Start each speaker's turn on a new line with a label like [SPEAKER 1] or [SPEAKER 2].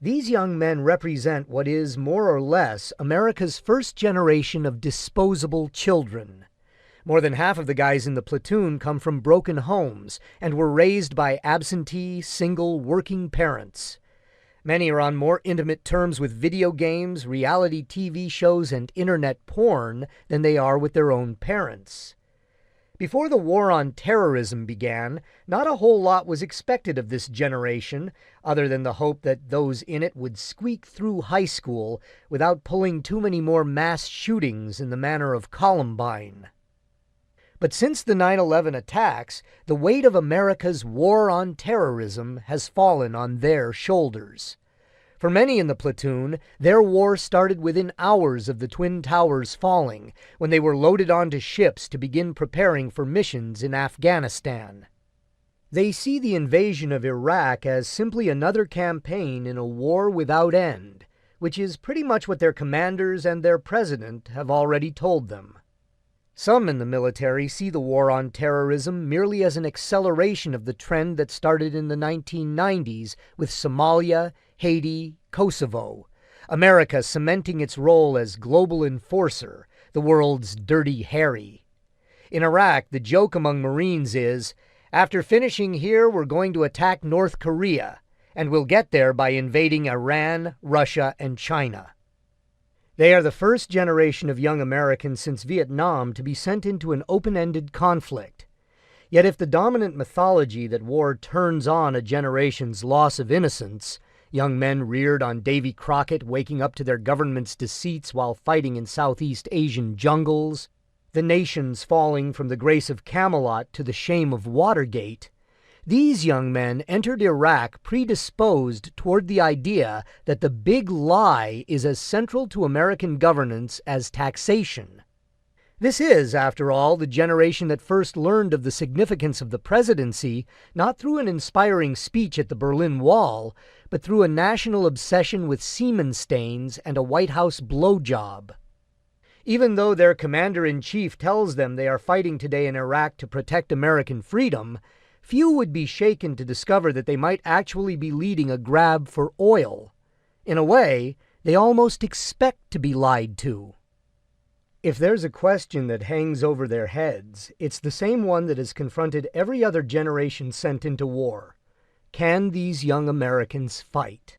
[SPEAKER 1] These young men represent what is, more or less, America's first generation of disposable children. More than half of the guys in the platoon come from broken homes and were raised by absentee, single, working parents. Many are on more intimate terms with video games, reality TV shows, and internet porn than they are with their own parents. Before the war on terrorism began, not a whole lot was expected of this generation, other than the hope that those in it would squeak through high school without pulling too many more mass shootings in the manner of Columbine. But since the 9/11 attacks, the weight of America's war on terrorism has fallen on their shoulders. For many in the platoon, their war started within hours of the Twin Towers falling, when they were loaded onto ships to begin preparing for missions in Afghanistan. They see the invasion of Iraq as simply another campaign in a war without end, which is pretty much what their commanders and their president have already told them. Some in the military see the war on terrorism merely as an acceleration of the trend that started in the 1990s with Somalia, Haiti, Kosovo, America cementing its role as global enforcer, the world's Dirty Harry. In Iraq, the joke among Marines is, after finishing here, we're going to attack North Korea, and we'll get there by invading Iran, Russia, and China. They are the first generation of young Americans since Vietnam to be sent into an open-ended conflict. Yet if the dominant mythology that war turns on a generation's loss of innocence, young men reared on Davy Crockett waking up to their government's deceits while fighting in Southeast Asian jungles, the nations falling from the grace of Camelot to the shame of Watergate, these young men entered Iraq predisposed toward the idea that the big lie is as central to American governance as taxation. This is, after all, the generation that first learned of the significance of the presidency, not through an inspiring speech at the Berlin Wall, but through a national obsession with semen stains and a White House blowjob. Even though their commander-in-chief tells them they are fighting today in Iraq to protect American freedom, few would be shaken to discover that they might actually be leading a grab for oil. In a way, they almost expect to be lied to. If there's a question that hangs over their heads, it's the same one that has confronted every other generation sent into war. Can these young Americans fight?